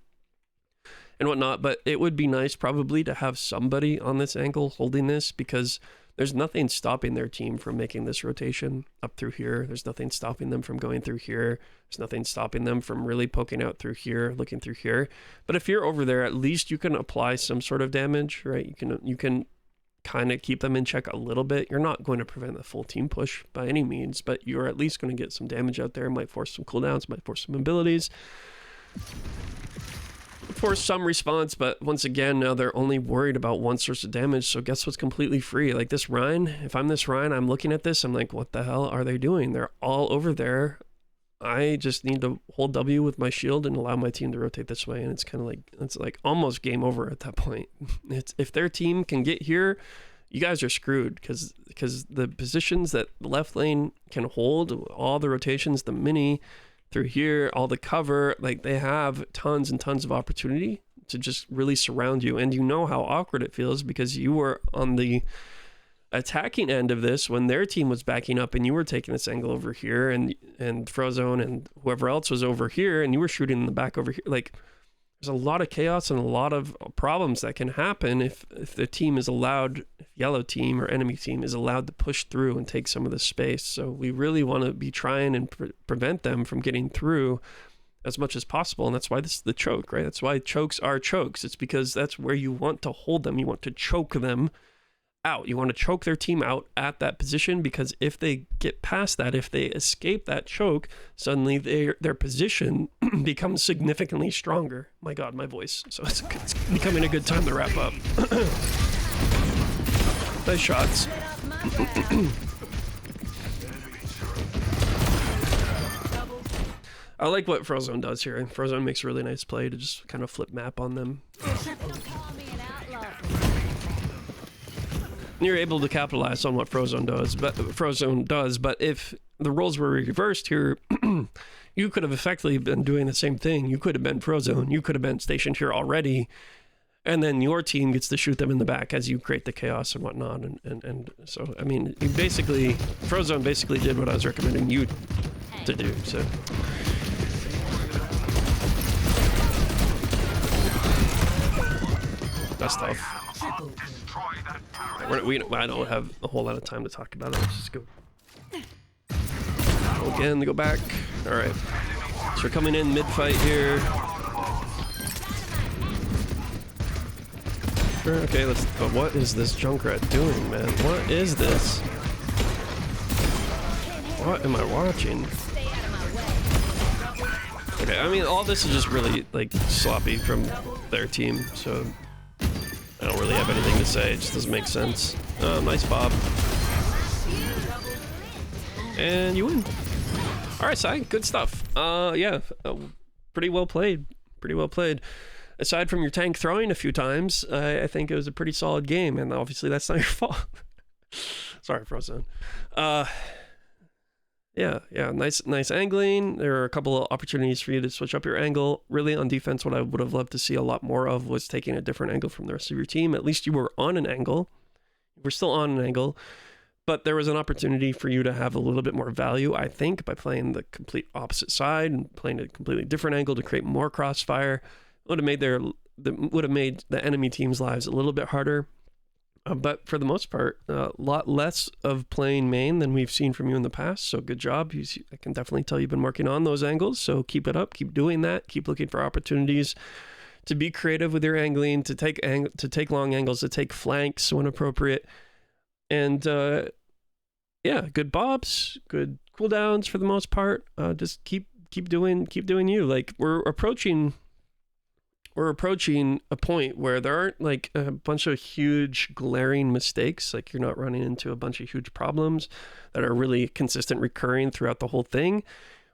and whatnot, but it would be nice probably to have somebody on this angle holding this, because there's nothing stopping their team from making this rotation up through here. There's nothing stopping them from going through here. There's nothing stopping them from really poking out through here, looking through here. But if you're over there, at least you can apply some sort of damage, right? You can kind of keep them in check a little bit. You're not going to prevent the full team push by any means, but you're at least going to get some damage out there. Might force some cooldowns, might force some abilities, force some response, but once again, now they're only worried about one source of damage. So guess what's completely free? Like this Rhine, if I'm this Rhine, I'm looking at this, I'm like, what the hell are they doing? They're all over there. I just need to hold W with my shield and allow my team to rotate this way. And it's kind of like, it's like almost game over at that point. It's, if their team can get here, you guys are screwed, because the positions that the left lane can hold, all the rotations, the mini through here, all the cover, like they have tons and tons of opportunity to just really surround you. And you know how awkward it feels because you were on the attacking end of this when their team was backing up and you were taking this angle over here, and Frozone and whoever else was over here and you were shooting in the back over here. Like there's a lot of chaos and a lot of problems that can happen if the team is allowed, if yellow team or enemy team is allowed to push through and take some of the space. So we really want to be trying and prevent them from getting through as much as possible. And that's why this is the choke, right? That's why chokes are chokes. It's because that's where you want to hold them. You want to choke them out. You want to choke their team out at that position, because if they get past that, if they escape that choke, suddenly their position becomes significantly stronger. My God, my voice. So it's becoming a good time to wrap up. Nice shots. I like what Frozone does here. Frozone makes a really nice play to just kind of flip map on them. You're able to capitalize on what Frozone does, but if the roles were reversed here, you could have effectively been doing the same thing. You could have been Frozone, you could have been stationed here already, and then your team gets to shoot them in the back as you create the chaos and whatnot. And so, I mean, Frozone basically did what I was recommending you to do. So. That's tough. I don't have a whole lot of time to talk about it. Let's just go. Again, go back. All right. So we're coming in mid-fight here. Okay, let's... Oh, what is this Junkrat doing, man? What is this? What am I watching? Okay, I mean, all this is just really, like, sloppy from their team, so... I don't really have anything to say. It just doesn't make sense. Nice Bob. And you win. All right, Sai. Good stuff. Yeah. Pretty well played. Pretty well played. Aside from your tank throwing a few times, I think it was a pretty solid game. And obviously, that's not your fault. Sorry, Frozone. Yeah, nice angling. There are a couple of opportunities for you to switch up your angle. Really, on defense, what I would have loved to see a lot more of was taking a different angle from the rest of your team. At least you were on an angle. We're still on an angle, but there was an opportunity for you to have a little bit more value, I think, by playing the complete opposite side and playing a completely different angle to create more crossfire. Would have made the enemy team's lives a little bit harder. But for the most part, a lot less of playing main than we've seen from you in the past. So good job. I can definitely tell you've been working on those angles. So keep it up. Keep doing that. Keep looking for opportunities to be creative with your angling, to take long angles, to take flanks when appropriate. And good bobs, good cooldowns for the most part. Just keep doing you. Like we're approaching a point where there aren't like a bunch of huge glaring mistakes. Like you're not running into a bunch of huge problems that are really consistent, recurring throughout the whole thing.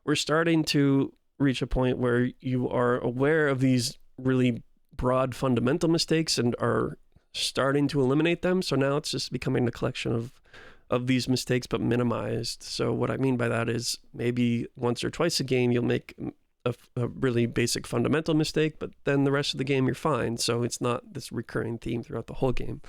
We're starting to reach a point where you are aware of these really broad fundamental mistakes and are starting to eliminate them. So now it's just becoming a collection of these mistakes, but minimized. So what I mean by that is maybe once or twice a game, you'll make a really basic fundamental mistake, but then the rest of the game you're fine. So it's not this recurring theme throughout the whole game.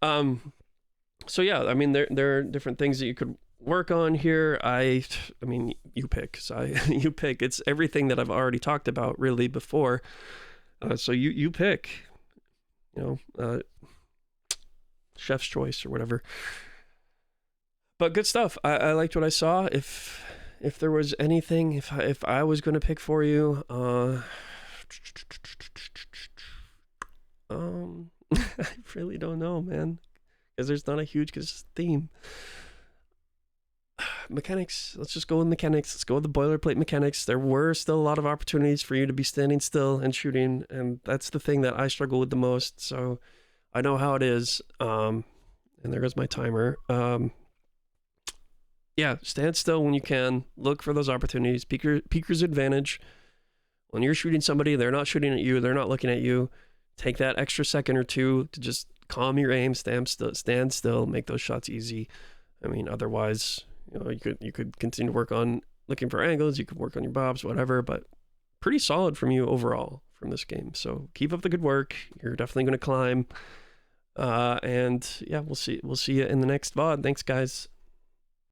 So yeah, I mean there are different things that you could work on here. I mean you pick. So you pick. It's everything that I've already talked about really before. So you pick. Chef's choice or whatever. But good stuff. I liked what I saw. If there was anything, if I was going to pick for you, I really don't know, man, because there's not a huge theme. Mechanics. Let's just go with mechanics. Let's go with the boilerplate mechanics. There were still a lot of opportunities for you to be standing still and shooting, and that's the thing that I struggle with the most. So I know how it is. And there goes my timer. Yeah, stand still when you can. Look for those opportunities. Peeker's advantage. When you're shooting somebody, they're not shooting at you. They're not looking at you. Take that extra second or two to just calm your aim. Stand still. Make those shots easy. I mean, otherwise, you could continue to work on looking for angles. You could work on your bobs, whatever. But pretty solid from you overall from this game. So keep up the good work. You're definitely going to climb. And yeah, we'll see you in the next VOD. Thanks, guys.